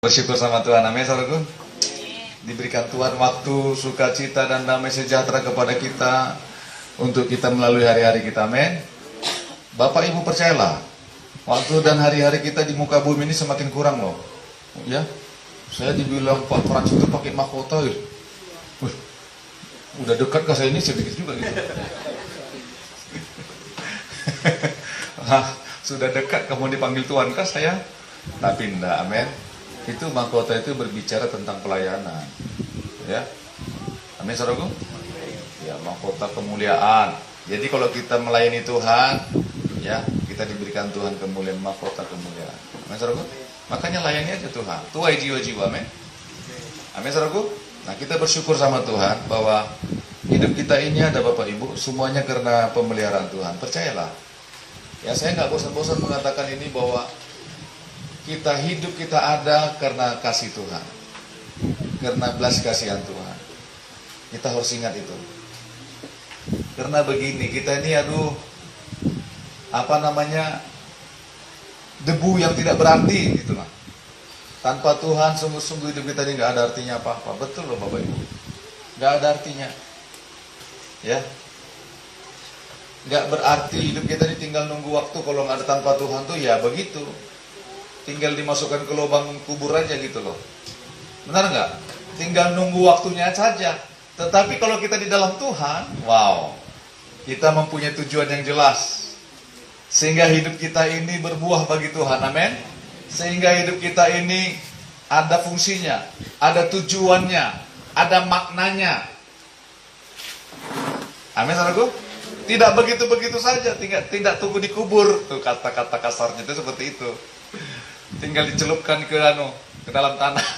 Bersyukur sama Tuhan, amin saudaraku. Diberikan Tuhan waktu, sukacita dan damai sejahtera kepada kita untuk kita melalui hari-hari kita, amin. Bapak Ibu percayalah, waktu dan hari-hari kita di muka bumi ini semakin kurang loh. Ya, saya dibilang Pak Frans itu pakai mahkota gitu. Udah dekat ke saya ini sedikit juga gitu. Sudah dekat kamu dipanggil Tuhan kah saya? Tapi enggak, amin. Itu mahkota itu berbicara tentang pelayanan, ya, amin saudaraku. Ya, mahkota kemuliaan. Jadi kalau kita melayani Tuhan, ya, kita diberikan Tuhan kemuliaan, mahkota kemuliaan, amin saudaraku. Makanya layani aja Tuhan, tuai jiwa-jiwa, amin, amin saudaraku. Nah, kita bersyukur sama Tuhan bahwa hidup kita ini ada Bapak Ibu, semuanya karena pemeliharaan Tuhan. Percayalah, ya, saya nggak bosan-bosan mengatakan ini bahwa kita hidup, kita ada karena kasih Tuhan, karena belas kasihan Tuhan. Kita harus ingat itu. Karena begini, kita ini debu yang tidak berarti gitu lah. Tanpa Tuhan sungguh-sungguh hidup kita ini nggak ada artinya apa-apa. Betul loh Bapak Ibu, nggak ada artinya. Ya, nggak berarti hidup kita ini tinggal nunggu waktu. Kalau nggak ada tanpa Tuhan tuh ya begitu. Tinggal dimasukkan ke lubang kubur aja gitu loh. Benar nggak? Tinggal nunggu waktunya saja. Tetapi kalau kita di dalam Tuhan, wow, kita mempunyai tujuan yang jelas. Sehingga hidup kita ini berbuah bagi Tuhan, amin. Sehingga hidup kita ini ada fungsinya, ada tujuannya, ada maknanya. Amin, saudaraku. Tidak begitu-begitu saja, tidak tunggu dikubur. Tuh kata-kata kasarnya itu seperti itu. Tinggal dicelupkan ke dalam tanah.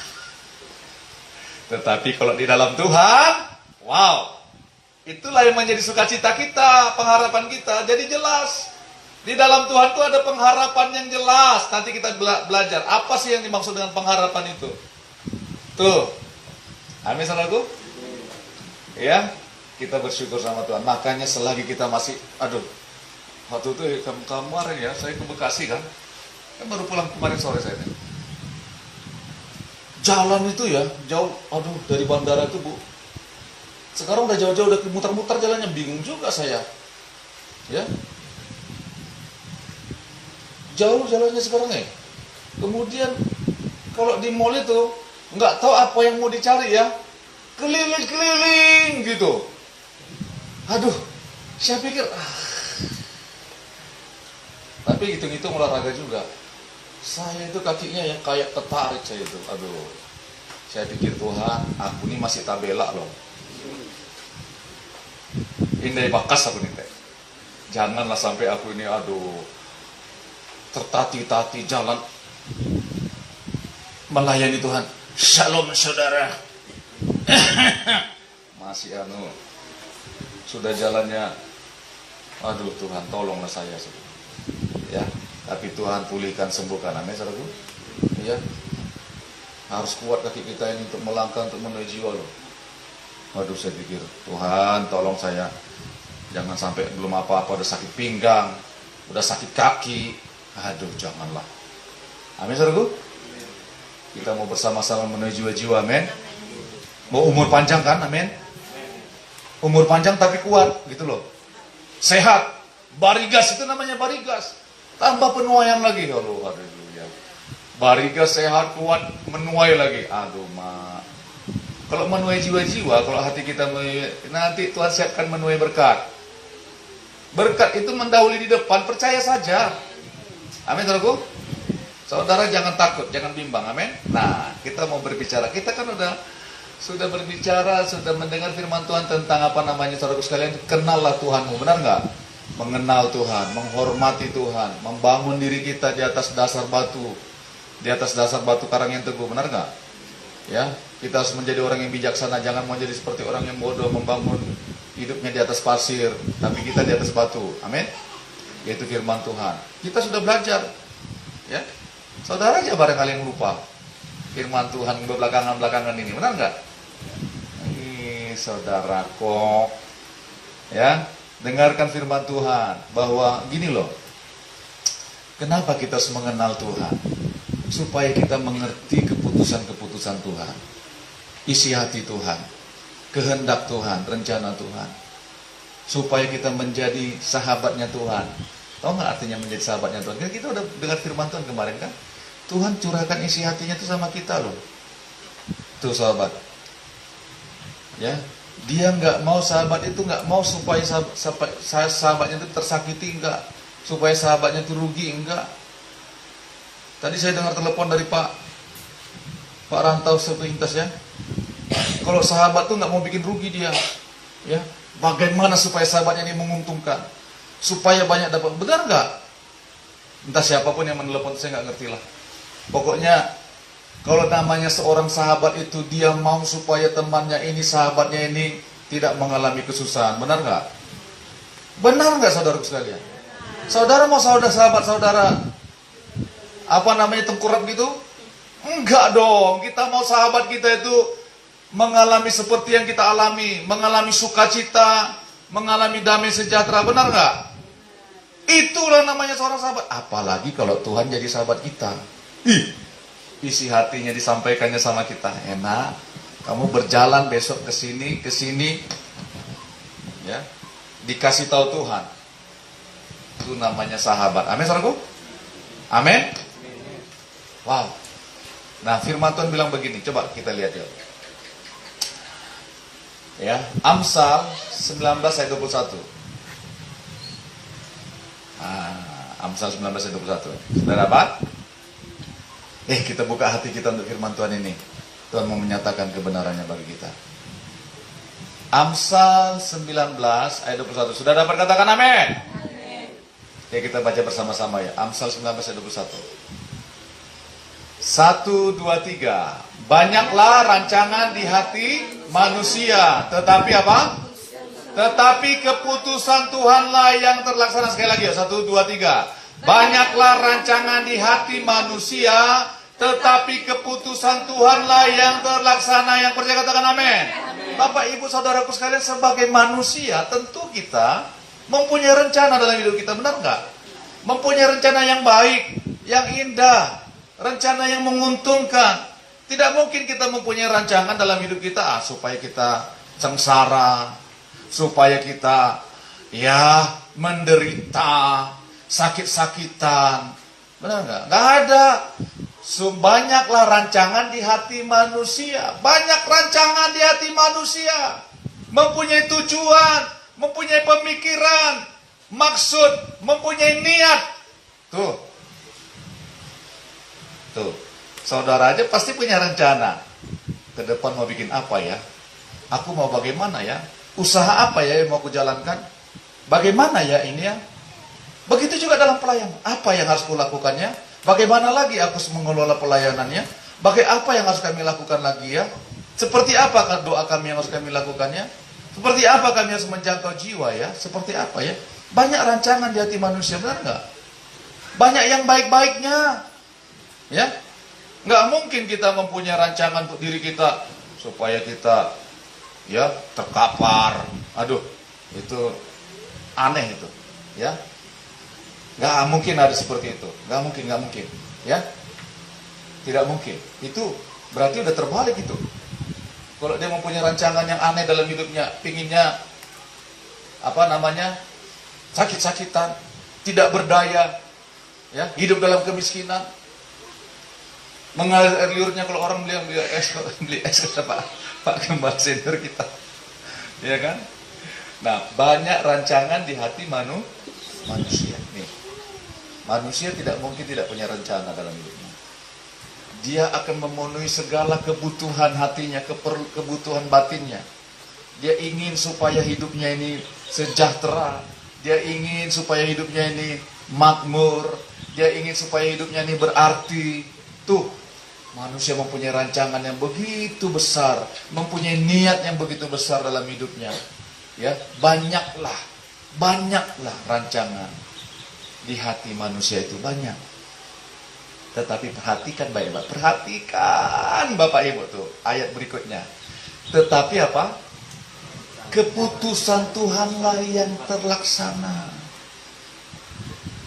Tetapi kalau di dalam Tuhan, wow, itulah yang menjadi sukacita kita, pengharapan kita. Jadi jelas, di dalam Tuhan itu ada pengharapan yang jelas. Nanti kita belajar apa sih yang dimaksud dengan pengharapan itu. Tuh, amin saudaraku. Ya, kita bersyukur sama Tuhan. Makanya selagi kita masih, waktu itu kemarin ya, saya ke Bekasi kan baru pulang kemarin sore saya. Jalan itu ya jauh, dari bandara itu Bu. Sekarang udah jauh-jauh, udah muter-muter jalannya, bingung juga saya. Ya, jauh jalannya sekarang ya. Kemudian kalau di mall itu nggak tahu apa yang mau dicari ya, keliling-keliling gitu. Saya pikir, tapi hitung-hitung olahraga juga. Saya itu kakinya yang kayak tertarik saya itu. Saya pikir Tuhan, aku ini masih tabela loh. Indai bakas aku nih teh. Janganlah sampai aku ini tertati-tati jalan melayani Tuhan. Shalom saudara. Masih sudah jalannya. Tuhan tolonglah saya. Ya. Tapi Tuhan pulihkan, sembuhkan, amin saudaraku. Ya, harus kuat kaki kita ini untuk melangkah, untuk menuju jiwa loh. Saya pikir Tuhan tolong saya, jangan sampai belum apa-apa udah sakit pinggang, udah sakit kaki. Janganlah. Amin saudaraku. Kita mau bersama-sama menuju jiwa, amin. Mau umur panjang kan, amin. Umur panjang tapi kuat gitu loh. Sehat, barigas itu namanya barigas. Tambah penuaian lagi, haleluya. Barigas sehat kuat, menuai lagi. Kalau menuai jiwa-jiwa, kalau hati kita nanti Tuhan siapkan menuai berkat. Berkat itu mendahului di depan, percaya saja. Amin, saudaraku. Saudara jangan takut, jangan bimbang, amin. Nah, kita mau berbicara. Kita kan sudah berbicara, sudah mendengar firman Tuhan tentang saudaraku sekalian, kenallah Tuhanmu, benar nggak? Mengenal Tuhan, menghormati Tuhan, membangun diri kita di atas dasar batu, karang yang teguh, benar nggak? Ya, kita harus menjadi orang yang bijaksana, jangan mau jadi seperti orang yang bodoh, membangun hidupnya di atas pasir, tapi kita di atas batu, amin. Yaitu firman Tuhan. Kita sudah belajar, ya. Saudara aja barangkali yang lupa firman Tuhan belakangan ini, benar nggak? Saudara kok, ya. Dengarkan firman Tuhan bahwa gini loh. Kenapa kita harus mengenal Tuhan? Supaya kita mengerti keputusan keputusan-keputusan Tuhan, isi hati Tuhan, kehendak Tuhan, rencana Tuhan, supaya kita menjadi sahabatnya Tuhan. Tahu nggak artinya menjadi sahabatnya Tuhan? Kita udah dengar firman Tuhan kemarin kan? Tuhan curahkan isi hatinya itu sama kita loh. Tuh sahabat, ya, dia nggak mau sahabat itu nggak mau supaya sahabatnya itu tersakiti, enggak, supaya sahabatnya itu rugi, enggak. Tadi saya dengar telepon dari Pak Rantau sepintas ya. Kalau sahabat tuh nggak mau bikin rugi dia, ya. Bagaimana supaya sahabatnya ini menguntungkan, supaya banyak dapat, benar nggak? Entah siapapun yang menelepon, saya nggak ngerti lah. Pokoknya kalau namanya seorang sahabat itu dia mau supaya temannya ini, sahabatnya ini tidak mengalami kesusahan, benar nggak? Benar nggak saudara sekalian? Saudara mau sahabat saudara apa namanya tengkurap gitu? Enggak dong. Kita mau sahabat kita itu mengalami seperti yang kita alami, mengalami sukacita, mengalami damai sejahtera, benar nggak? Itulah namanya seorang sahabat. Apalagi kalau Tuhan jadi sahabat kita. Isi hatinya disampaikannya sama kita. Enak. Kamu berjalan besok ke sini, ya, dikasih tahu Tuhan. Itu namanya sahabat. Amin, saudaraku? Amin. Wow. Nah, firman Tuhan bilang begini. Coba kita lihat ya. Ya, Amsal 19 ayat 21. Amsal 19 ayat 21. Sudah dapat? Kita buka hati kita untuk firman Tuhan ini. Tuhan mau menyatakan kebenarannya bagi kita. Amsal 19 ayat 21. Sudah dapat, katakan amin. Amin. Kita baca bersama-sama ya. Amsal 19 ayat 21. 1, 2, 3. Banyaklah rancangan di hati manusia, tetapi apa? Tetapi keputusan Tuhanlah yang terlaksana. Sekali lagi ya, 1, 2, 3. Banyaklah rancangan di hati manusia, tetapi keputusan Tuhanlah yang terlaksana. Yang percaya katakan amin. Bapak ibu saudaraku sekalian, sebagai manusia tentu kita mempunyai rencana dalam hidup kita, benar nggak? Mempunyai rencana yang baik, yang indah, rencana yang menguntungkan. Tidak mungkin kita mempunyai rancangan dalam hidup kita supaya kita sengsara, supaya kita ya menderita, sakit-sakitan. Benar nggak? Nggak ada. Banyaklah rancangan di hati manusia. Banyak rancangan di hati manusia. Mempunyai tujuan, mempunyai pemikiran, maksud, mempunyai niat. Tuh. Saudara aja pasti punya rencana. Ke depan mau bikin apa ya? Aku mau bagaimana ya? Usaha apa ya yang mau aku jalankan? Bagaimana ya ini ya? Begitu juga dalam pelayanan. Apa yang harus kulakukannya? Bagaimana lagi aku mengelola pelayanannya? Apa yang harus kami lakukan lagi ya? Seperti apa doa kami yang harus kami lakukannya? Seperti apa kami harus menjangkau jiwa ya? Seperti apa ya? Banyak rancangan di hati manusia, benar nggak? Banyak yang baik-baiknya. Ya, nggak mungkin kita mempunyai rancangan untuk diri kita supaya kita ya terkapar. Aduh, itu aneh itu, ya. Nggak mungkin ada seperti itu. Nggak mungkin, ya. Tidak mungkin. Itu berarti udah terbalik itu. Kalau dia mempunyai rancangan yang aneh dalam hidupnya, pinginnya sakit-sakitan, tidak berdaya, ya, hidup dalam kemiskinan. Mengalir air liurnya kalau orang beli es kata Pak Gembala senior kita, ya kan? Nah, banyak rancangan di hati manusia. Nih, manusia tidak mungkin tidak punya rencana dalam hidupnya. Dia akan memenuhi segala kebutuhan hatinya, kebutuhan batinnya. Dia ingin supaya hidupnya ini sejahtera. Dia ingin supaya hidupnya ini makmur. Dia ingin supaya hidupnya ini berarti. Tuh. Manusia mempunyai rancangan yang begitu besar, mempunyai niat yang begitu besar dalam hidupnya. Ya, banyaklah rancangan di hati manusia itu, banyak. Tetapi perhatikan baik-baik, perhatikan Bapak Ibu tuh ayat berikutnya. Tetapi apa? Keputusan Tuhanlah yang terlaksana.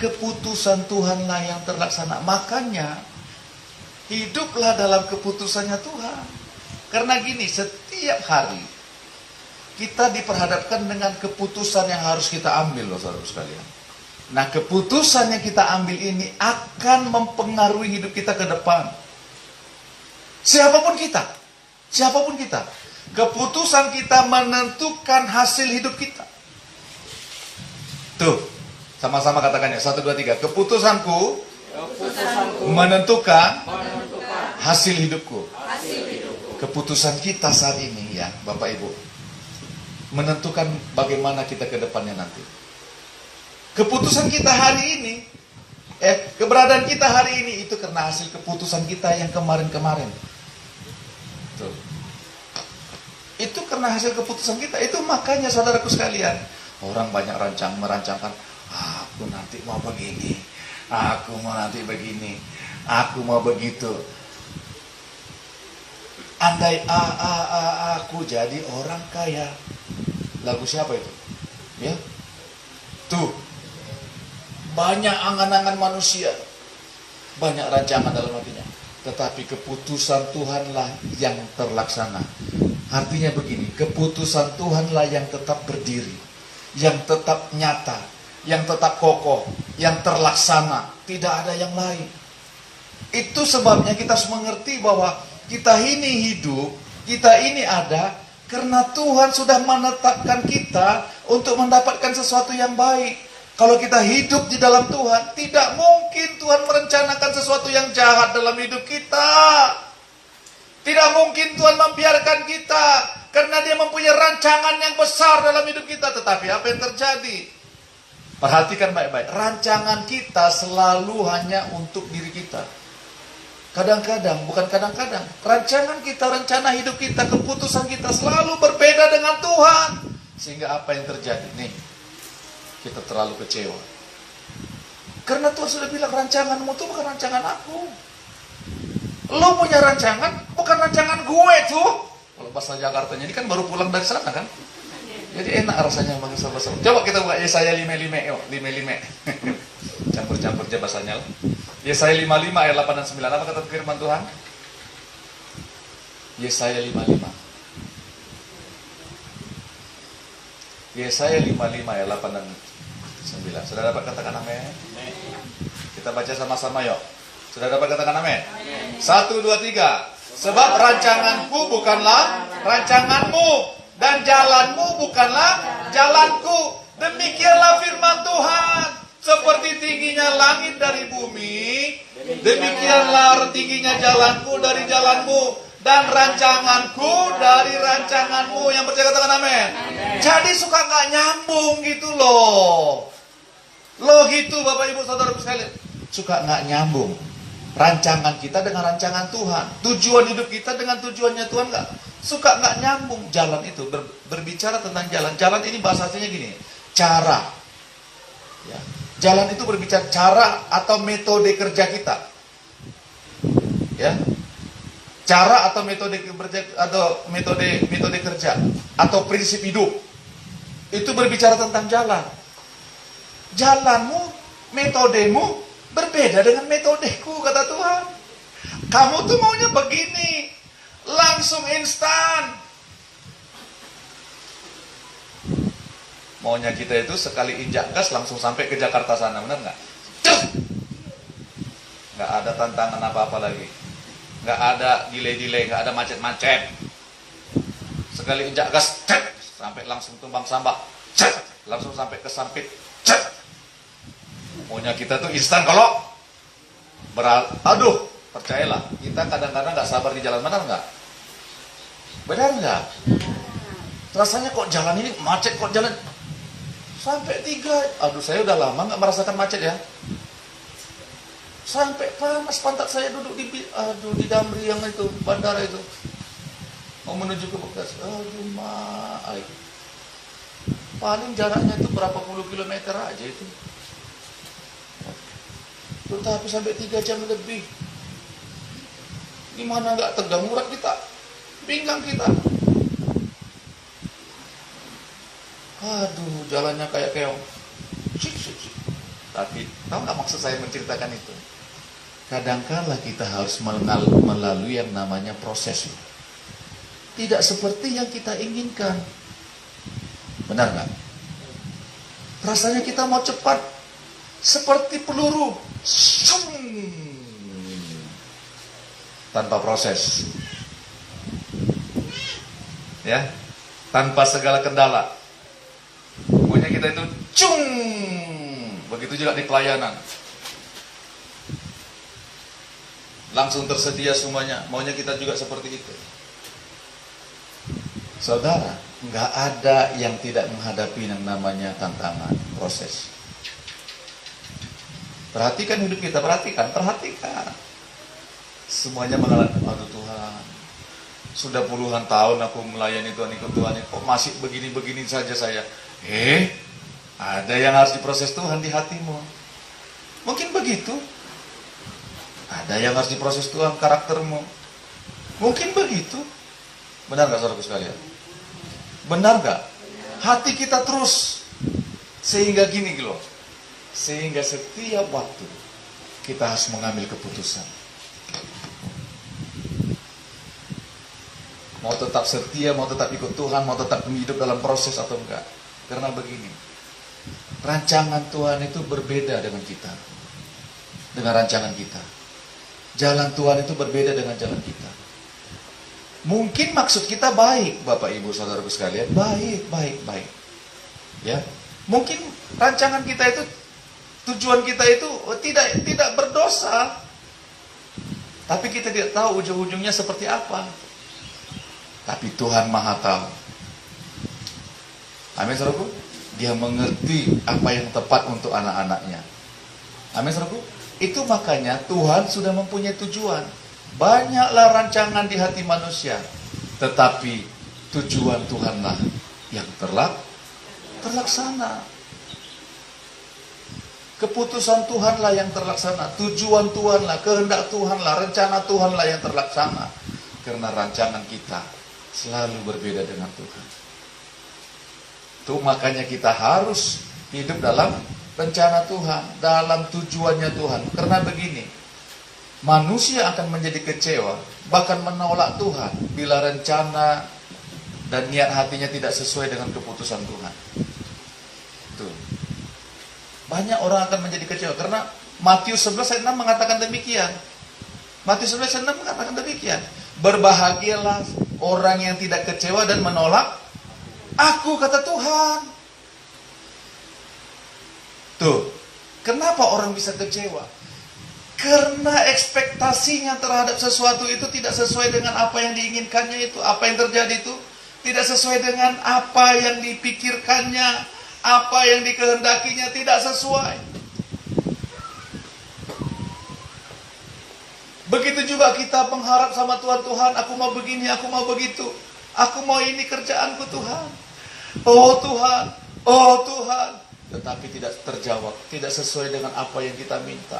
Keputusan Tuhanlah yang terlaksana. Makanya Hiduplah dalam keputusannya Tuhan. Karena gini, setiap hari kita diperhadapkan dengan keputusan yang harus kita ambil loh saudara sekalian. Nah, keputusan yang kita ambil ini akan mempengaruhi hidup kita ke depan. Siapapun kita, keputusan kita menentukan hasil hidup kita. Tuh, sama-sama katakannya, 1, 2, 3. Keputusanku menentukan hasil hidupku. Keputusan kita saat ini ya, Bapak Ibu, menentukan bagaimana kita ke depannya nanti. Keputusan kita hari ini, keberadaan kita hari ini itu karena hasil keputusan kita yang kemarin-kemarin. Tuh. Itu karena hasil keputusan kita. Itu makanya saudaraku sekalian, orang banyak merancangkan, aku nanti mau begini, aku mau nanti begini, aku mau begitu. Andai aku jadi orang kaya. Lagu siapa itu? Ya. Tuh. Banyak angan-angan manusia. Banyak rancangan dalam hatinya. Tetapi keputusan Tuhanlah yang terlaksana. Artinya begini, keputusan Tuhanlah yang tetap berdiri, yang tetap nyata, yang tetap kokoh, yang terlaksana. Tidak ada yang lain. Itu sebabnya kita harus mengerti bahwa kita ini hidup, kita ini ada karena Tuhan sudah menetapkan kita untuk mendapatkan sesuatu yang baik. Kalau kita hidup di dalam Tuhan, tidak mungkin Tuhan merencanakan sesuatu yang jahat dalam hidup kita. Tidak mungkin Tuhan membiarkan kita, karena Dia mempunyai rancangan yang besar dalam hidup kita. Tetapi apa yang terjadi? Perhatikan baik-baik. Rancangan kita selalu hanya untuk diri kita. Kadang-kadang, bukan kadang-kadang, rancangan kita, rencana hidup kita, keputusan kita selalu berbeda dengan Tuhan. Sehingga apa yang terjadi? Nih, kita terlalu kecewa. Karena Tuhan sudah bilang, rancanganmu itu bukan rancangan aku. Lo punya rancangan, bukan rancangan gue tuh. Kalau bahasa Jakartanya ini kan baru pulang dari sana kan. Jadi enak rasanya bahasa-bahasa. Coba kita buka Yesaya 55, yuk, 55. Campur-campur aja bahasanya. Yesaya 55 ayat 8 dan 9. Apa kata firman Tuhan? Yesaya 55. Yesaya 55 ayat 8 dan 9. Sudah dapat katakan amin? Kita baca sama-sama yuk. Sudah dapat katakan amin? 1, 2, 3. Sebab rancanganku bukanlah rancanganmu, dan jalanmu bukanlah jalanku. Demikianlah firman Tuhan. Seperti tingginya langit dari bumi, demikianlah tingginya jalanku dari jalanmu, dan rancanganku dari rancanganmu. Yang percaya katakan amin. Jadi suka gak nyambung gitu loh. Loh gitu Bapak Ibu Saudara sekalian. Suka gak nyambung. Rancangan kita dengan rancangan Tuhan. Tujuan hidup kita dengan tujuannya Tuhan gak? Suka gak nyambung. Jalan itu berbicara tentang jalan. Jalan ini bahasanya gini, cara ya. Jalan itu berbicara cara atau metode kerja kita ya. Cara atau metode kerja, atau metode kerja atau prinsip hidup. Itu berbicara tentang jalan. Jalanmu, metodemu berbeda dengan metodeku, kata Tuhan. Kamu tuh maunya begini, langsung instan. Maunya kita itu sekali injak gas langsung sampai ke Jakarta sana, benar nggak? Nggak ada tantangan apa-apa lagi, nggak ada delay, nggak ada macet-macet. Sekali injak gas, sampai langsung tumbang sampah, langsung sampai ke Sampit. Maunya kita tuh instan. Kalau aduh, percayalah, kita kadang-kadang nggak sabar di jalan, benar nggak? Benar nggak? Rasanya kok jalan ini macet, kok jalan sampai 3. Aduh, saya udah lama nggak merasakan macet ya. Sampai panas pantat saya duduk di Damri yang itu, bandara itu. Mau menuju ke Bekasi. Aduh, paling jaraknya itu berapa puluh kilometer aja itu. Tetapi sampai 3 jam lebih. Gimana nggak tegang urat kita, pinggang kita. Aduh, jalannya kayak keong. Tapi tahu nggak maksud saya menceritakan itu? kadangkala kita harus melalui yang namanya proses. Tidak seperti yang kita inginkan. Benar nggak? Rasanya kita mau cepat, seperti peluru, tanpa proses, ya, tanpa segala kendala. Pokoknya kita itu cung. Begitu juga di pelayanan, langsung tersedia semuanya. Maunya kita juga seperti itu. Saudara, nggak ada yang tidak menghadapi yang namanya tantangan, proses. Perhatikan hidup kita, perhatikan. Semuanya mengalami, aduh Tuhan, sudah puluhan tahun aku melayani Tuhan, ikut Tuhan, kok masih begini-begini saja saya. Ada yang harus diproses Tuhan di hatimu. Mungkin begitu. Ada yang harus diproses Tuhan, karaktermu. Mungkin begitu. Benar gak saudaraku sekalian? Benar gak? Hati kita terus. Sehingga gini loh. Sehingga setiap waktu kita harus mengambil keputusan. Mau tetap setia, mau tetap ikut Tuhan, mau tetap hidup dalam proses atau enggak. Karena begini, rancangan Tuhan itu berbeda dengan kita. Dengan rancangan kita. Jalan Tuhan itu berbeda dengan jalan kita. Mungkin maksud kita baik, Bapak Ibu Saudaraku sekalian, baik. Ya. Mungkin rancangan kita itu, tujuan kita itu tidak berdosa. Tapi kita tidak tahu ujung-ujungnya seperti apa. Tapi Tuhan Maha tahu. Amin, saudaraku. Dia mengerti apa yang tepat untuk anak-anaknya. Amin, saudaraku. Itu makanya Tuhan sudah mempunyai tujuan. Banyaklah rancangan di hati manusia, tetapi tujuan Tuhanlah yang terlaksana. Keputusan Tuhanlah yang terlaksana. Tujuan Tuhanlah, kehendak Tuhanlah, rencana Tuhanlah yang terlaksana. Karena rancangan kita selalu berbeda dengan Tuhan. Itu makanya kita harus hidup dalam rencana Tuhan, dalam tujuannya Tuhan. Karena begini, manusia akan menjadi kecewa, bahkan menolak Tuhan bila rencana dan niat hatinya tidak sesuai dengan keputusan Tuhan. Tuh. Banyak orang akan menjadi kecewa karena Matius 11 ayat 6 mengatakan demikian. Matius 11 ayat 6 mengatakan demikian. Berbahagialah orang yang tidak kecewa dan menolak Aku, kata Tuhan. Tuh. Kenapa orang bisa kecewa? Karena ekspektasinya terhadap sesuatu itu tidak sesuai dengan apa yang diinginkannya itu. Apa yang terjadi itu tidak sesuai dengan apa yang dipikirkannya, apa yang dikehendakinya, tidak sesuai. Begitu juga kita mengharap sama Tuhan, Tuhan aku mau begini, aku mau begitu. Aku mau ini kerjaanku Tuhan. Oh Tuhan. Tetapi tidak terjawab, tidak sesuai dengan apa yang kita minta.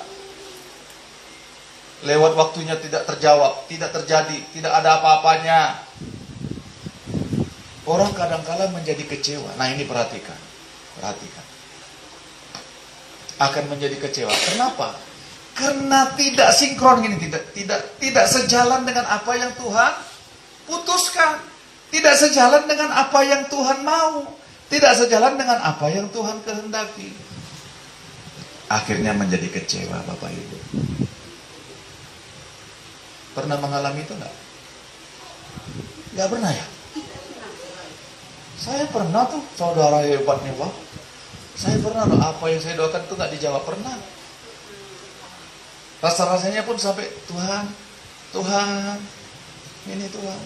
Lewat waktunya tidak terjawab, tidak terjadi, tidak ada apa-apanya. Orang kadang-kala menjadi kecewa. Nah ini perhatikan. Akan menjadi kecewa. Kenapa? Karena tidak sinkron gini, tidak sejalan dengan apa yang Tuhan putuskan. Tidak sejalan dengan apa yang Tuhan mau. Tidak sejalan dengan apa yang Tuhan kehendaki. Akhirnya menjadi kecewa, Bapak Ibu. Pernah mengalami itu enggak? Enggak pernah ya? Saya pernah tuh, saudara hebatnya Pak. Saya pernah loh, apa yang saya doakan itu enggak dijawab, pernah. Rasa-rasanya pun sampai Tuhan, ini Tuhan.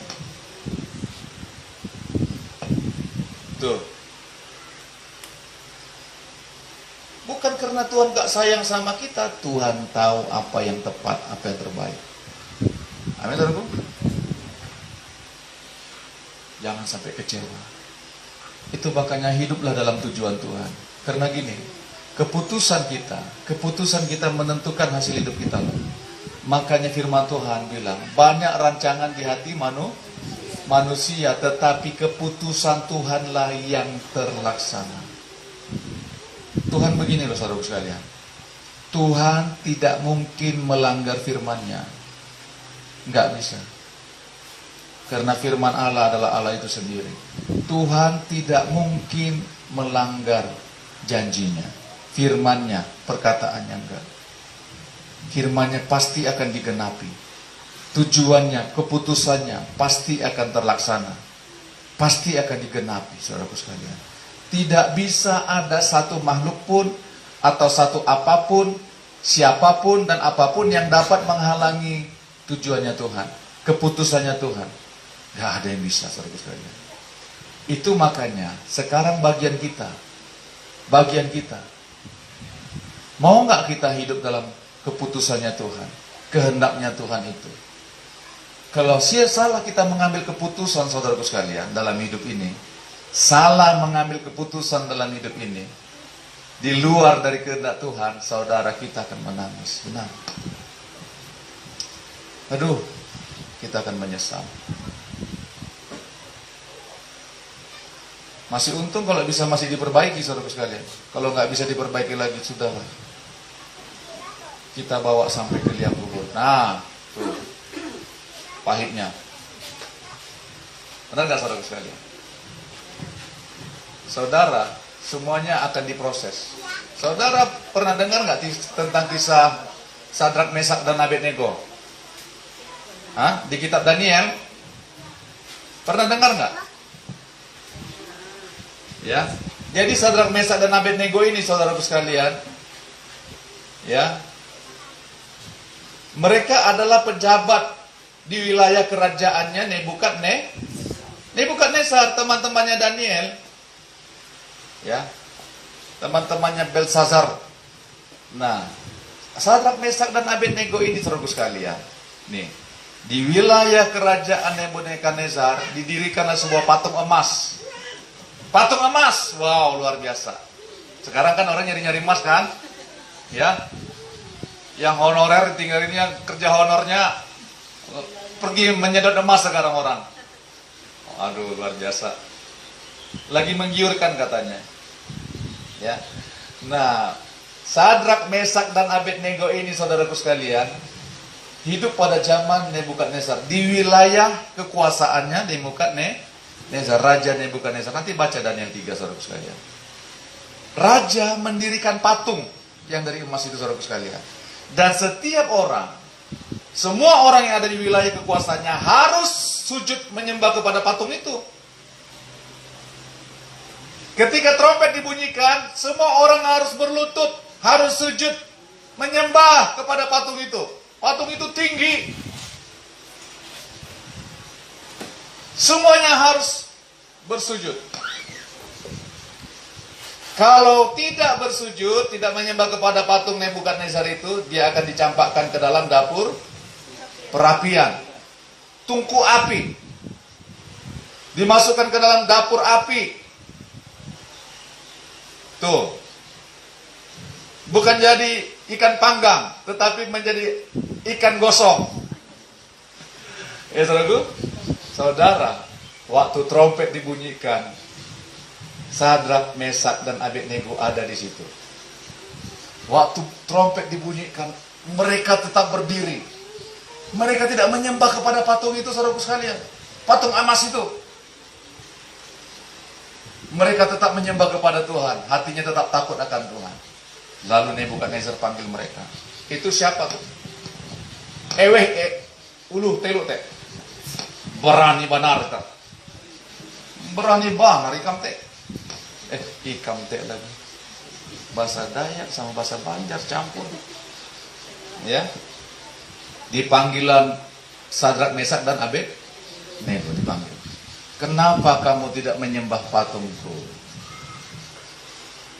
Tuh. Bukan karena Tuhan gak sayang sama kita, Tuhan tahu apa yang tepat, apa yang terbaik. Amin, saudaraku. Jangan sampai kecewa. Itu makanya hiduplah dalam tujuan Tuhan. Karena gini, keputusan kita menentukan hasil hidup kita. Makanya firman Tuhan bilang, banyak rancangan di hati manusia, tetapi keputusan Tuhanlah yang terlaksana. Tuhan begini loh saudara sekalian. Tuhan tidak mungkin melanggar firman-Nya. Nggak bisa. Karena firman Allah adalah Allah itu sendiri. Tuhan tidak mungkin melanggar janjinya, firman-Nya, perkataannya enggak. Firman-Nya pasti akan digenapi. Tujuannya, keputusannya pasti akan terlaksana. Pasti akan digenapi, saudaraku sekalian. Tidak bisa ada satu makhluk pun atau satu apapun, siapapun dan apapun yang dapat menghalangi tujuannya Tuhan, keputusannya Tuhan. Gak ada yang bisa, saudaraku sekalian. Itu makanya sekarang bagian kita, mau gak kita hidup dalam keputusannya Tuhan, kehendaknya Tuhan itu? Kalau salah kita mengambil keputusan, saudaraku sekalian, dalam hidup ini, salah mengambil keputusan dalam hidup ini, di luar dari kehendak Tuhan, saudara kita akan menangis. Benar. Aduh, kita akan menyesal. Masih untung kalau bisa masih diperbaiki, saudaraku sekalian. Kalau nggak bisa diperbaiki lagi, sudahlah. Kita bawa sampai ke liang kubur. Nah, tuh, pahitnya. Benar nggak, saudaraku sekalian? Saudara, semuanya akan diproses. Saudara pernah dengar nggak tentang kisah Sadrak, Mesak, dan Abednego? Hah? Di kitab Daniel? Pernah dengar nggak? Ya, jadi Sadrak, Mesak, dan Abednego ini, saudaraku sekalian, ya, mereka adalah pejabat di wilayah kerajaannya Nebukadnezar, teman-temannya Daniel, ya, teman-temannya Belsazar. Nah, Sadrak, Mesak, dan Abednego ini, saudaraku sekalian, nih, di wilayah kerajaan Nebukadnezar didirikanlah sebuah patung emas. Patung emas, wow, luar biasa. Sekarang kan orang nyari-nyari emas kan, ya, yang honorer tinggalinnya kerja honornya pergi menyedot emas sekarang orang. Aduh, luar biasa. Lagi menggiurkan katanya, ya. Nah, Sadrak, Mesak, dan Abednego ini, saudaraku sekalian, hidup pada zaman Nebukadnezar di wilayah kekuasaannya Raja Nebukadnezar. Nanti baca Daniel 3, saudaraku sekalian. Raja mendirikan patung yang dari emas itu, saudaraku sekalian. Dan setiap orang, semua orang yang ada di wilayah kekuasaannya harus sujud menyembah kepada patung itu. Ketika trompet dibunyikan, semua orang harus berlutut, harus sujud menyembah kepada patung itu. Patung itu tinggi. Semuanya harus bersujud. Kalau tidak bersujud, tidak menyembah kepada patung Nebukadnezar itu, dia akan dicampakkan ke dalam dapur perapian, tungku api, dimasukkan ke dalam dapur api. Tuh, bukan jadi ikan panggang, tetapi menjadi ikan gosong. Ya, saudara, waktu trompet dibunyikan, Sadrak, Mesak, dan Abednego ada di situ. Waktu trompet dibunyikan, mereka tetap berdiri. Mereka tidak menyembah kepada patung itu, saudaraku sekalian. Patung emas itu. Mereka tetap menyembah kepada Tuhan. Hatinya tetap takut akan Tuhan. Lalu Nebukadnezar panggil mereka. Itu siapa tuh? Uluh teluk teh. Berani benar tak? Berani benar ikam teh. Ikam teh lagi. Bahasa Dayak sama bahasa Banjar campur. Ya. Di panggilan Sadrak, Mesak, dan Abednego dipanggil. Kenapa kamu tidak menyembah patungku?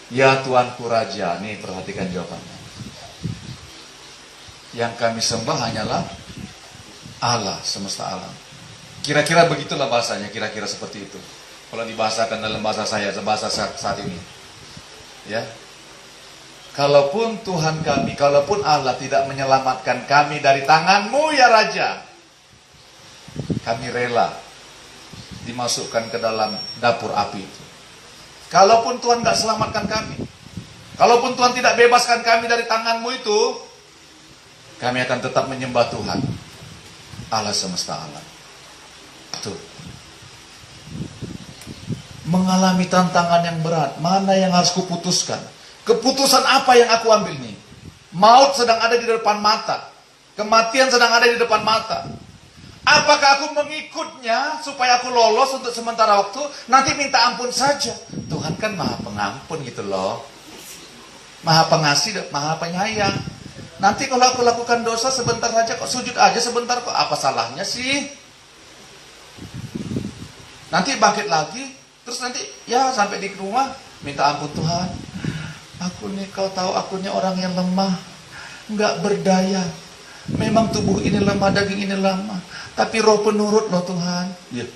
Ya Tuanku Raja, nih perhatikan jawabannya. Yang kami sembah hanyalah Allah semesta alam. Kira-kira begitulah bahasanya, kira-kira seperti itu. Kalau dibahasakan dalam bahasa saya, bahasa saat ini. Ya. Kalaupun Tuhan kami, kalaupun Allah tidak menyelamatkan kami dari tanganmu ya Raja, kami rela dimasukkan ke dalam dapur api itu. Kalaupun Tuhan gak selamatkan kami, Kalaupun Tuhan tidak bebaskan kami dari tangan-Mu itu, kami akan tetap menyembah Tuhan, Allah semesta alam. Tuh. Mengalami tantangan yang berat, mana yang harus kuputuskan? Keputusan apa yang aku ambil nih? Maut sedang ada di depan mata. Kematian sedang ada di depan mata. Apakah aku mengikutnya supaya aku lolos untuk sementara waktu? Nanti minta ampun saja. Tuhan kan maha pengampun gitu loh. Maha pengasih, maha penyayang. Nanti kalau aku lakukan dosa sebentar saja, kok sujud aja sebentar, kok apa salahnya sih? Nanti bangkit lagi, terus nanti ya sampai di rumah minta ampun Tuhan. Aku nih, kau tahu aku nih orang yang lemah, nggak berdaya. Memang tubuh ini lemah, daging ini lemah, tapi roh penurut loh Tuhan. Ya,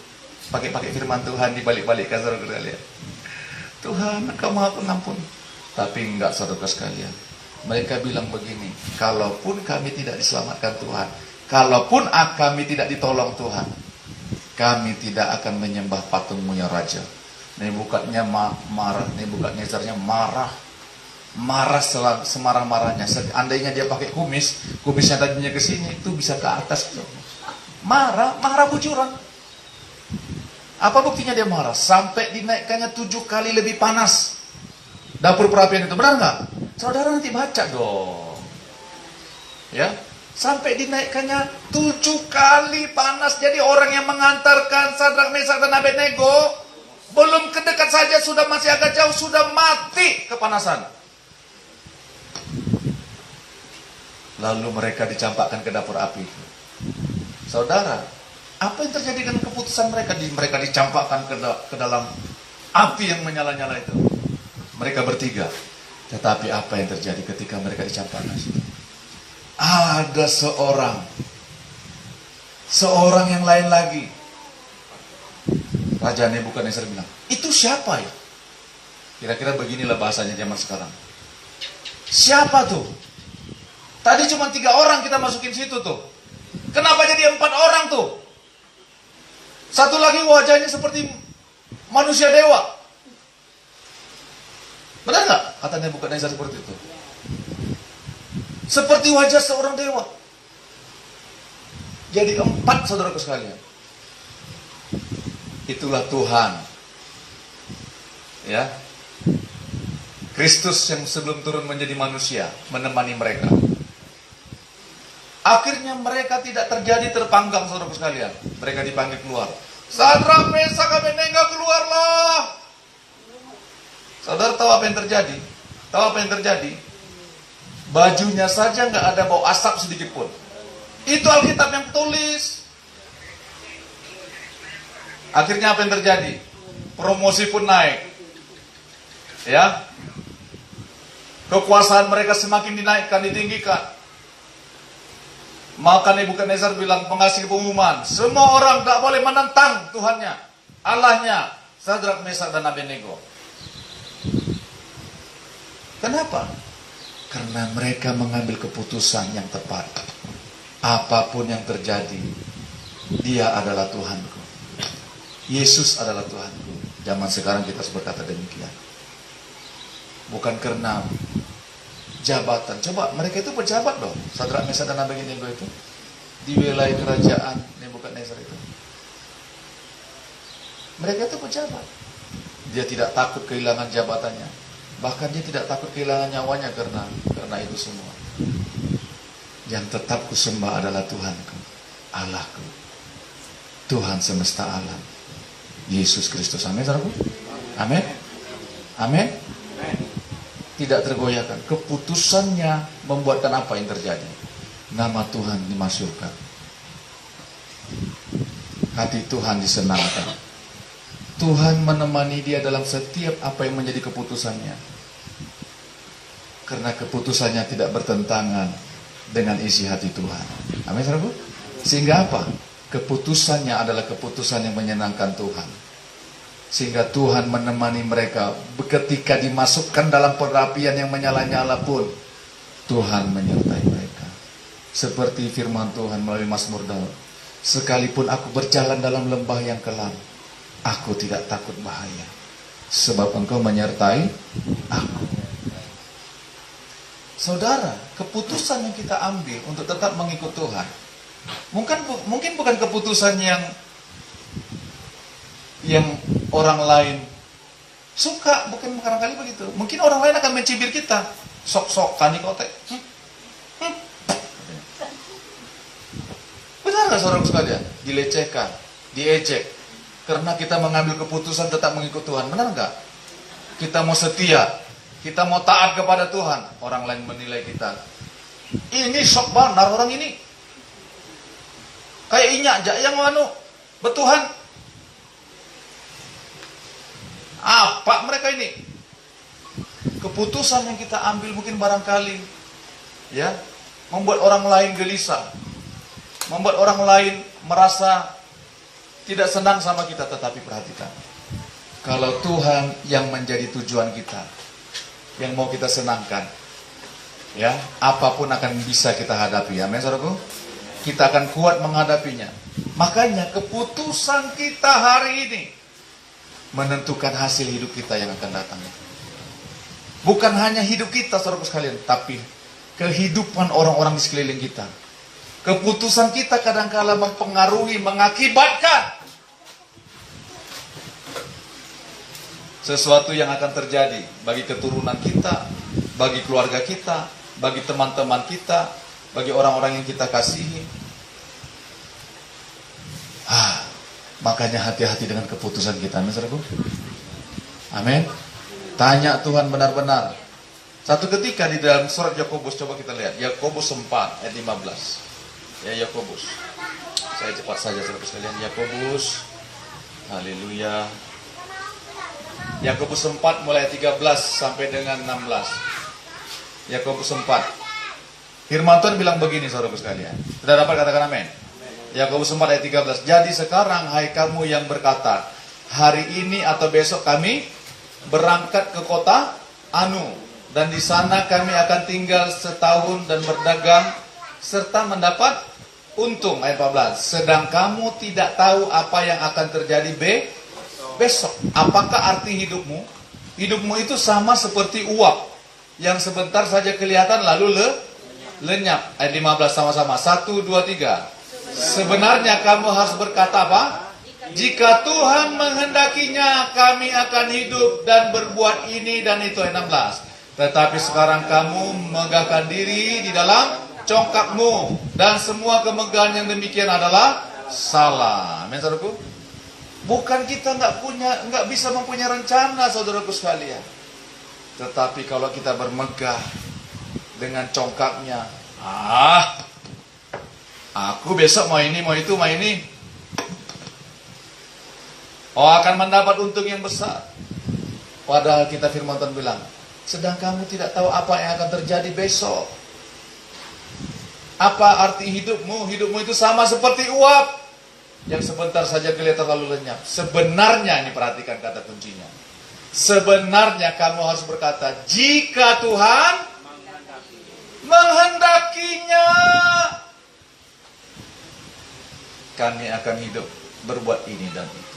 pakai firman Tuhan dibalik-balikkan saudara sekalian. Tuhan, Engkau maha pengampun. Tapi enggak saudara sekalian. Mereka bilang begini, kalaupun kami tidak diselamatkan Tuhan, kalaupun kami tidak ditolong Tuhan, kami tidak akan menyembah patungmu ya Raja. Nebukadnya marah, Nebukadnezarnya marah semarah-marahnya. Andainya dia pakai kumisnya tadinya ke sini, itu bisa ke atas. Marah bujuran. Apa buktinya dia marah? Sampai dinaikkannya 7 kali lebih panas dapur perapian itu, benar nggak? Saudara nanti baca dong. Ya, sampai dinaikkannya 7 kali panas. Jadi orang yang mengantarkan Sadrak, Mesak dan Abednego belum kedekat saja sudah masih agak jauh, sudah mati kepanasan. Lalu mereka dicampakkan ke dapur api. Saudara, apa yang terjadi dengan keputusan mereka? Mereka dicampakkan ke dalam api yang menyala-nyala itu. Mereka bertiga. Tetapi apa yang terjadi ketika mereka dicampakkan? Ada seorang yang lain lagi. Raja Nebukadnezar bilang, itu siapa ya? Kira-kira beginilah bahasanya zaman sekarang. Siapa tuh? Tadi cuma 3 orang kita masukin situ tuh. Kenapa jadi 4 orang tuh? Satu lagi wajahnya seperti manusia dewa. Benar nggak? Kata Nebukadnezar seperti itu. Seperti wajah seorang dewa. Jadi 4 saudaraku sekalian. Itulah Tuhan. Ya. Kristus yang sebelum turun menjadi manusia menemani mereka. Akhirnya mereka tidak terjadi terpanggang saudaraku sekalian. Mereka dipanggil keluar. Sadrak, Mesak, Abednego keluarlah. Saudara tahu apa yang terjadi? Tahu apa yang terjadi? Bajunya saja nggak ada bau asap sedikit pun. Itu Alkitab yang tulis. Akhirnya apa yang terjadi? Promosi pun naik. Ya. Kekuasaan mereka semakin dinaikkan, ditinggikan. Maka Nebukadnezar bilang, pengasih pengumuman, semua orang tak boleh menentang Tuhannya, Allahnya, Sadrak, Mesak dan Abednego. Kenapa? Karena mereka mengambil keputusan yang tepat. Apapun yang terjadi, Dia adalah Tuhanku. Yesus adalah Tuhanku. Zaman sekarang kita harus berkata demikian. Bukan karena jabatan. Coba, mereka itu pejabat loh. Sadrak, Mesak dan Abednego itu di wilayah kerajaan Nebukadnezar itu. Mereka itu pejabat. Dia tidak takut kehilangan jabatannya. Bahkan dia tidak takut kehilangan nyawanya karena itu semua. Yang tetap kusembah adalah Tuhanku, Allahku, Tuhan semesta alam, Yesus Kristus. Amin, saudaraku? Amin. Amin. Tidak tergoyahkan. Keputusannya membuatkan apa yang terjadi? Nama Tuhan dimasyhurkan. Hati Tuhan disenangkan. Tuhan menemani dia dalam setiap apa yang menjadi keputusannya. Karena keputusannya tidak bertentangan dengan isi hati Tuhan. Amin, saudaraku? Sehingga apa? Keputusannya adalah keputusan yang menyenangkan Tuhan. Sehingga Tuhan menemani mereka. Ketika dimasukkan dalam perapian yang menyala-nyala pun, Tuhan menyertai mereka. Seperti firman Tuhan melalui Mazmur Daud. Sekalipun aku berjalan dalam lembah yang kelam, aku tidak takut bahaya. Sebab Engkau menyertai aku. Saudara, keputusan yang kita ambil untuk tetap mengikut Tuhan, mungkin bukan keputusan yang orang lain suka, bukan barangkali begitu. Mungkin orang lain akan mencibir kita, sok-sok kani kotek. Benar nggak saudara sekalian? Dilecehkan, diejek, karena kita mengambil keputusan tetap mengikut Tuhan. Benar nggak? Kita mau setia, kita mau taat kepada Tuhan. Orang lain menilai kita, ini sok benar orang ini, kayak inyak aja yang betuhan. Apa mereka ini? Keputusan yang kita ambil mungkin barangkali ya membuat orang lain gelisah, membuat orang lain merasa tidak senang sama kita. Tetapi perhatikan, kalau Tuhan yang menjadi tujuan kita, yang mau kita senangkan, ya apapun akan bisa kita hadapi. Amin, saudaraku. Kita akan kuat menghadapinya. Makanya keputusan kita hari ini menentukan hasil hidup kita yang akan datang. Bukan hanya hidup kita, saudaraku sekalian, tapi kehidupan orang-orang di sekeliling kita. Keputusan kita kadang-kala mempengaruhi, mengakibatkan sesuatu yang akan terjadi bagi keturunan kita, bagi keluarga kita, bagi teman-teman kita, bagi orang-orang yang kita kasihi. Makanya hati-hati dengan keputusan kita, amin, saudaraku. Amin. Tanya Tuhan benar-benar. Satu ketika di dalam surat Yakobus, coba kita lihat Yakobus 4 ayat 15. Ya, Yakobus. Saya cepat saja saudaraku sekalian. Yakobus. Haleluya. Yakobus 4 mulai 13 sampai dengan 16. Yakobus 4. Firman Tuhan bilang begini, saudaraku sekalian. Sudah dapat katakan amin? Yakobus 4 ayat 13. Jadi sekarang hai kamu yang berkata, hari ini atau besok kami berangkat ke kota Anu, dan di sana kami akan tinggal setahun dan berdagang serta mendapat untung. Ayat 14. Sedang kamu tidak tahu apa yang akan terjadi besok. Apakah arti hidupmu? Hidupmu itu sama seperti uap yang sebentar saja kelihatan lalu lenyap. Ayat 15 sama-sama. 1, 2, 3. Sebenarnya kamu harus berkata apa? Jika Tuhan menghendakinya, kami akan hidup dan berbuat ini dan itu. Ayat 16. Tetapi sekarang kamu megahkan diri di dalam congkakmu, dan semua kemegahan yang demikian adalah salah. Amin, saudaraku. Bukan kita nggak bisa mempunyai rencana, saudaraku sekalian. Tetapi kalau kita bermegah dengan congkaknya, aku besok mau ini, mau itu, mau ini. Akan mendapat untung yang besar. Padahal kita firman Tuhan bilang, sedang kamu tidak tahu apa yang akan terjadi besok. Apa arti hidupmu? Hidupmu itu sama seperti uap yang sebentar saja kelihatan lalu lenyap. Sebenarnya, ini perhatikan kata kuncinya. Sebenarnya kamu harus berkata, jika Tuhan menghendakinya, kami akan hidup berbuat ini dan itu.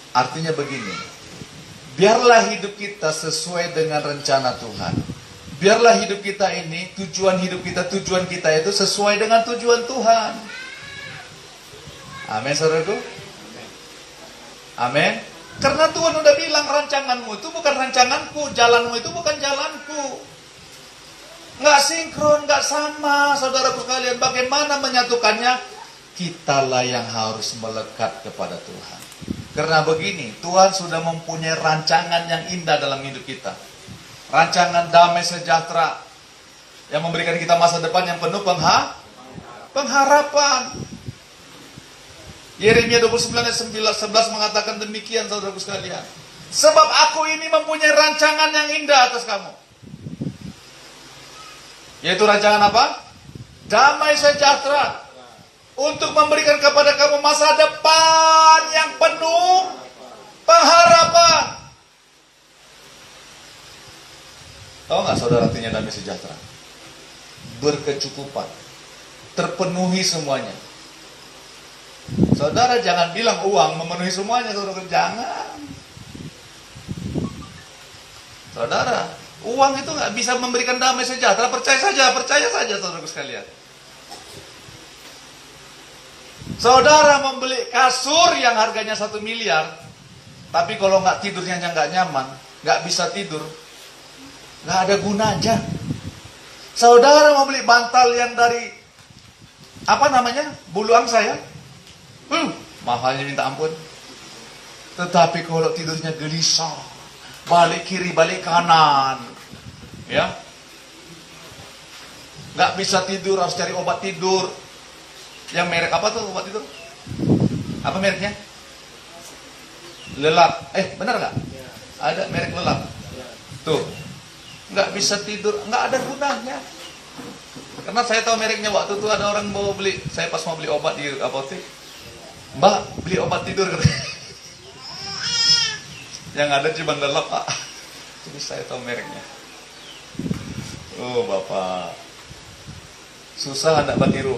Artinya begini, biarlah hidup kita sesuai dengan rencana Tuhan. Biarlah hidup kita ini, tujuan kita itu sesuai dengan tujuan Tuhan. Amin, saudaraku. Amin. Karena Tuhan udah bilang rancanganmu itu bukan rancanganku, jalanmu itu bukan jalanku. Nggak sinkron, nggak sama, saudaraku sekalian. Bagaimana menyatukannya? Kitalah yang harus melekat kepada Tuhan. Karena begini, Tuhan sudah mempunyai rancangan yang indah dalam hidup kita. Rancangan damai sejahtera yang memberikan kita masa depan yang penuh pengharapan. Yeremia 29 ayat 11 mengatakan demikian, saudaraku sekalian. Sebab aku ini mempunyai rancangan yang indah atas kamu. Yaitu rancangan apa? Damai sejahtera. Untuk memberikan kepada kamu masa depan yang penuh pengharapan. Tahu nggak saudara artinya damai sejahtera? Berkecukupan. Terpenuhi semuanya. Saudara jangan bilang uang memenuhi semuanya, saudara. Jangan. Saudara, Uang itu nggak bisa memberikan damai sejahtera. Percaya saja saudaraku sekalian. Saudara membeli kasur yang harganya 1 miliar, tapi kalau nggak tidurnya nggak nyaman, nggak bisa tidur, nggak ada gunanya. Saudara mau beli bantal yang dari bulu angsa ya, mahalnya minta ampun. Tetapi kalau tidurnya gelisah, balik kiri balik kanan, ya, nggak bisa tidur, harus cari obat tidur. Yang merek apa tuh obat tidur? Apa mereknya? Lelap. Benar nggak? Ada merek lelap. Tuh, nggak bisa tidur, nggak ada gunanya. Karena saya tahu mereknya. Waktu itu ada orang mau beli, saya pas mau beli obat di apotek, Mbak beli obat tidur katanya. Yang ada cuma lelap, Pak. Jadi saya tahu mereknya. Oh Bapak, susah ada batiru.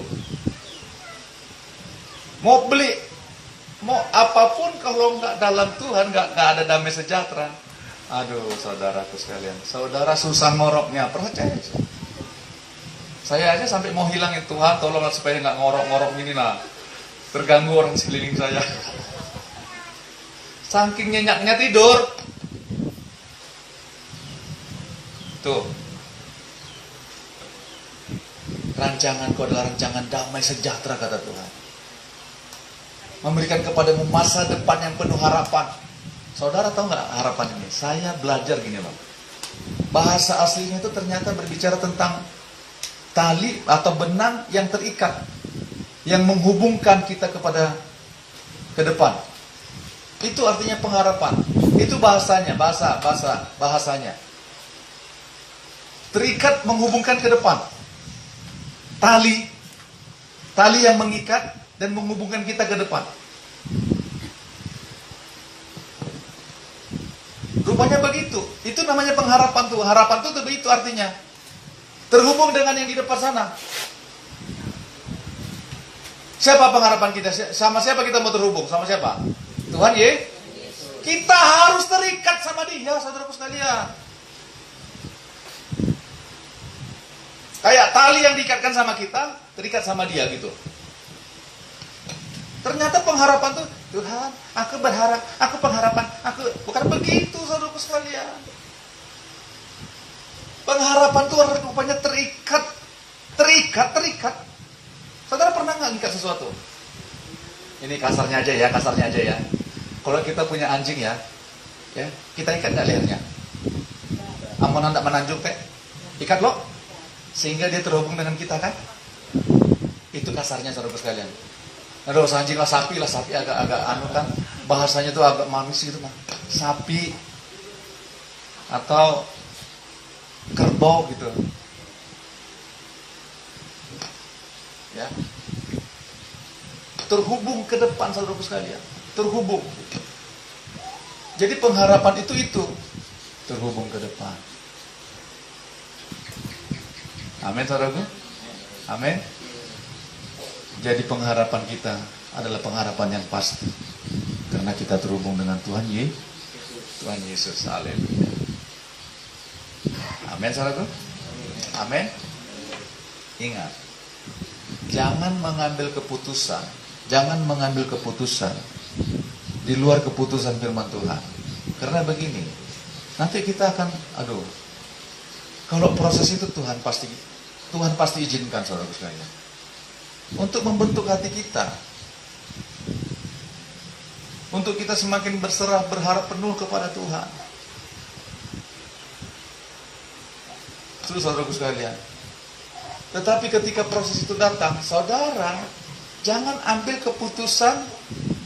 Mau beli, mau apapun kalau nggak dalam Tuhan, nggak ada damai sejahtera. Aduh, saudaraku sekalian, saudara susah ngoroknya, percaya. Saya aja sampai mau hilangin, Tuhan tolonglah supaya nggak ngorok-ngorok gini lah. Terganggu orang sekeliling saya. Saking nyenyaknya tidur. Tuh. Rancanganku adalah rancangan damai sejahtera, kata Tuhan. Memberikan kepadamu masa depan yang penuh harapan. Saudara tahu nggak harapan ini? Saya belajar gini loh. Bahasa aslinya itu ternyata berbicara tentang tali atau benang yang terikat, yang menghubungkan kita kepada ke depan. Itu artinya pengharapan. Itu bahasanya, bahasanya. Terikat menghubungkan ke depan. Tali yang mengikat dan menghubungkan kita ke depan. Rupanya begitu. Itu namanya pengharapan tuh. Harapan tuh begitu artinya. Terhubung dengan yang di depan sana. Siapa pengharapan kita? Sama siapa kita mau terhubung? Sama siapa? Tuhan ye? Kita harus terikat sama Dia, saudaraku sekalian. Kayak tali yang diikatkan sama kita, terikat sama Dia gitu. Ternyata pengharapan tuh, Tuhan, aku berharap, aku pengharapan, aku bukan begitu, saudaraku sekalian. Pengharapan tuh rupanya terikat. Saudara pernah nggak ngikat sesuatu? Ini kasarnya aja ya. Kalau kita punya anjing ya, kita ikat nggak lehernya? Amonan nggak menanjung teh, ikat loh, sehingga dia terhubung dengan kita kan? Itu kasarnya, saudaraku sekalian. Ada usah anjing lah, sapi agak anu kan, bahasanya tuh agak manis gitu kan. Sapi atau kerbau gitu. Ya. Terhubung ke depan, saudaraku sekalian. Terhubung. Jadi pengharapan itu terhubung ke depan. Amin, saudaraku. Amin. Jadi pengharapan kita adalah pengharapan yang pasti. Karena kita terhubung dengan Tuhan Yesus. Haleluya. Amin, saudaraku. Amin. Ingat, jangan mengambil keputusan di luar keputusan firman Tuhan. Karena begini, nanti kita akan, kalau proses itu Tuhan pasti izinkan, saudaraku sekalian, untuk membentuk hati kita, untuk kita semakin berserah, berharap penuh kepada Tuhan. Itu, saudaraku sekalian. Tetapi ketika proses itu datang, saudara jangan ambil keputusan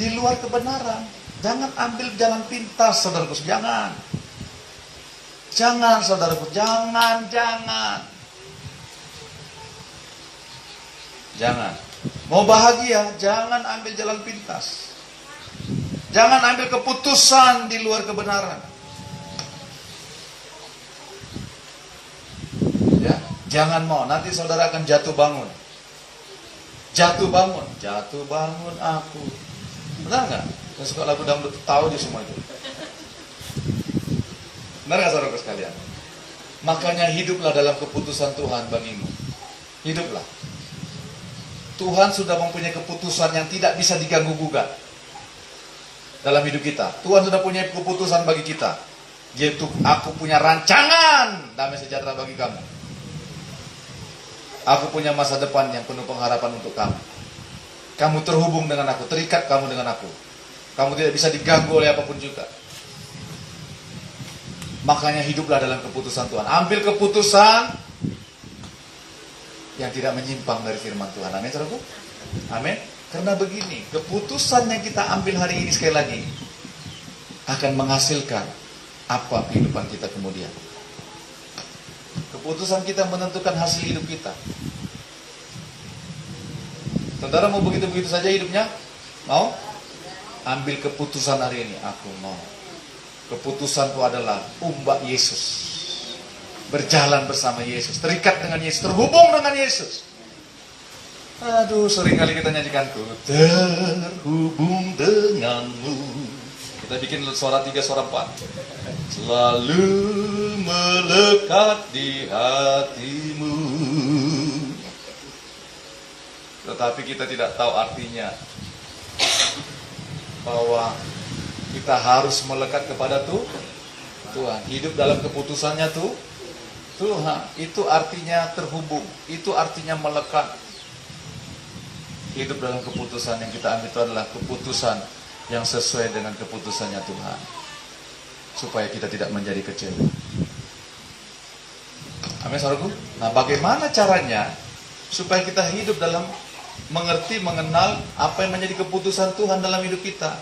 di luar kebenaran. Jangan ambil jalan pintas, saudaraku. Jangan, saudaraku. Jangan. Mau bahagia, jangan ambil jalan pintas. Jangan ambil keputusan di luar kebenaran. Ya, jangan mau, nanti saudara akan jatuh bangun aku. Benar nggak? Yang suka lagu dangdut tahu di semua itu. Benar nggak, saudara sekalian? Makanya hiduplah dalam keputusan Tuhan bagimu. Hiduplah. Tuhan sudah mempunyai keputusan yang tidak bisa diganggu-gugat dalam hidup kita. Tuhan sudah punya keputusan bagi kita, yaitu aku punya rancangan damai sejahtera bagi kamu. Aku punya masa depan yang penuh pengharapan untuk kamu. Kamu terhubung dengan aku, terikat kamu dengan aku. Kamu tidak bisa diganggu oleh apapun juga. Makanya hiduplah dalam keputusan Tuhan. Ambil keputusan yang tidak menyimpang dari firman Tuhan. Amin, saudaraku? Amin. Karena begini, keputusan yang kita ambil hari ini sekali lagi akan menghasilkan apa kehidupan kita kemudian. Keputusan kita menentukan hasil hidup kita. Saudara mau begitu-begitu saja hidupnya? Mau? Ambil keputusan hari ini. Aku mau. Keputusanku adalah umbak Yesus. Berjalan bersama Yesus. Terikat dengan Yesus. Terhubung dengan Yesus. Aduh, seringkali kita nyanyikan ku terhubung denganmu. Kita bikin suara 3, suara 4. Selalu melekat di hatimu. Tetapi kita tidak tahu artinya bahwa kita harus melekat kepada Tuhan. Hidup dalam keputusannya Tuhan. Itu artinya terhubung. Itu artinya melekat. Hidup dalam keputusan yang kita ambil itu adalah keputusan yang sesuai dengan keputusannya Tuhan. Supaya kita tidak menjadi kecewa. Amin, saudaraku. Nah, bagaimana caranya supaya kita hidup dalam mengerti, mengenal apa yang menjadi keputusan Tuhan dalam hidup kita?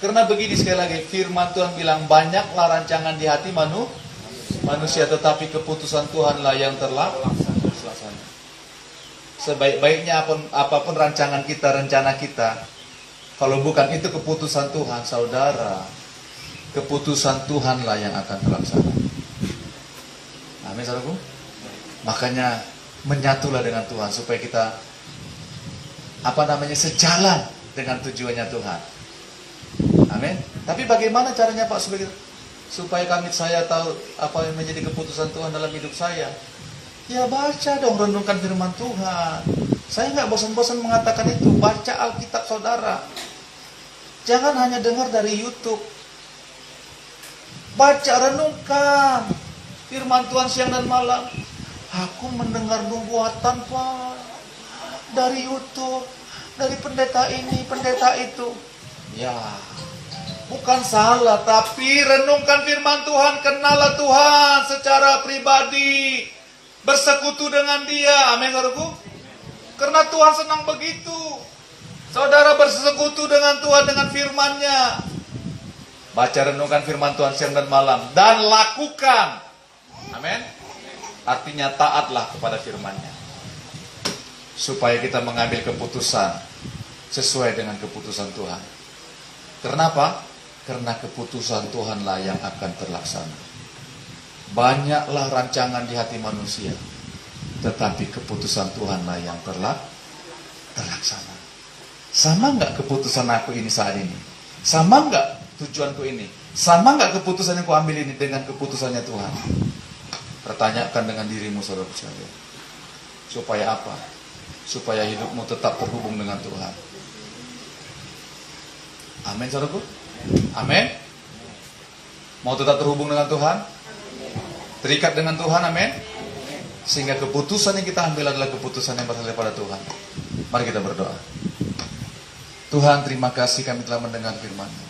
Karena begini, sekali lagi, firman Tuhan bilang, banyaklah rancangan di hati manusia, tetapi keputusan Tuhanlah yang terlaksana. Sebaik-baiknya apapun rancangan kita, rencana kita, kalau bukan itu keputusan Tuhan, saudara, keputusan Tuhanlah yang akan terlaksana. Amin, saudaraku. Makanya menyatulah dengan Tuhan supaya kita sejalan dengan tujuannya Tuhan. Amin. Tapi bagaimana caranya Pak supaya saya tahu apa yang menjadi keputusan Tuhan dalam hidup saya? Ya baca dong, renungkan firman Tuhan. Saya nggak bosan-bosan mengatakan itu. Baca Alkitab saudara. Jangan hanya dengar dari YouTube. Baca, renungkan firman Tuhan siang dan malam. Aku mendengar nubuatan Pak dari YouTube, dari pendeta ini, pendeta itu. Ya, bukan salah, tapi renungkan firman Tuhan, kenallah Tuhan secara pribadi, bersekutu dengan Dia. Amin, saudaraku. Karena Tuhan senang begitu. Saudara bersekutu dengan Tuhan dengan firman-Nya. Baca, renungkan firman Tuhan siang dan malam dan lakukan. Amin. Artinya taatlah kepada firman-Nya. Supaya kita mengambil keputusan sesuai dengan keputusan Tuhan. Kenapa? Karena keputusan Tuhanlah yang akan terlaksana. Banyaklah rancangan di hati manusia, tetapi keputusan Tuhanlah yang terlaksana. Sama enggak keputusan aku ini saat ini? Sama enggak tujuanku ini? Sama enggak keputusan yang aku ambil ini dengan keputusannya Tuhan? Pertanyakan dengan dirimu, saudara sekalian. Supaya apa? Supaya hidupmu tetap terhubung dengan Tuhan. Amin, saudaraku. Amin. Mau tetap terhubung dengan Tuhan? Terikat dengan Tuhan, amin. Sehingga keputusan yang kita ambil adalah keputusan yang berasal daripada Tuhan. Mari kita berdoa. Tuhan, terima kasih kami telah mendengar firman-Mu.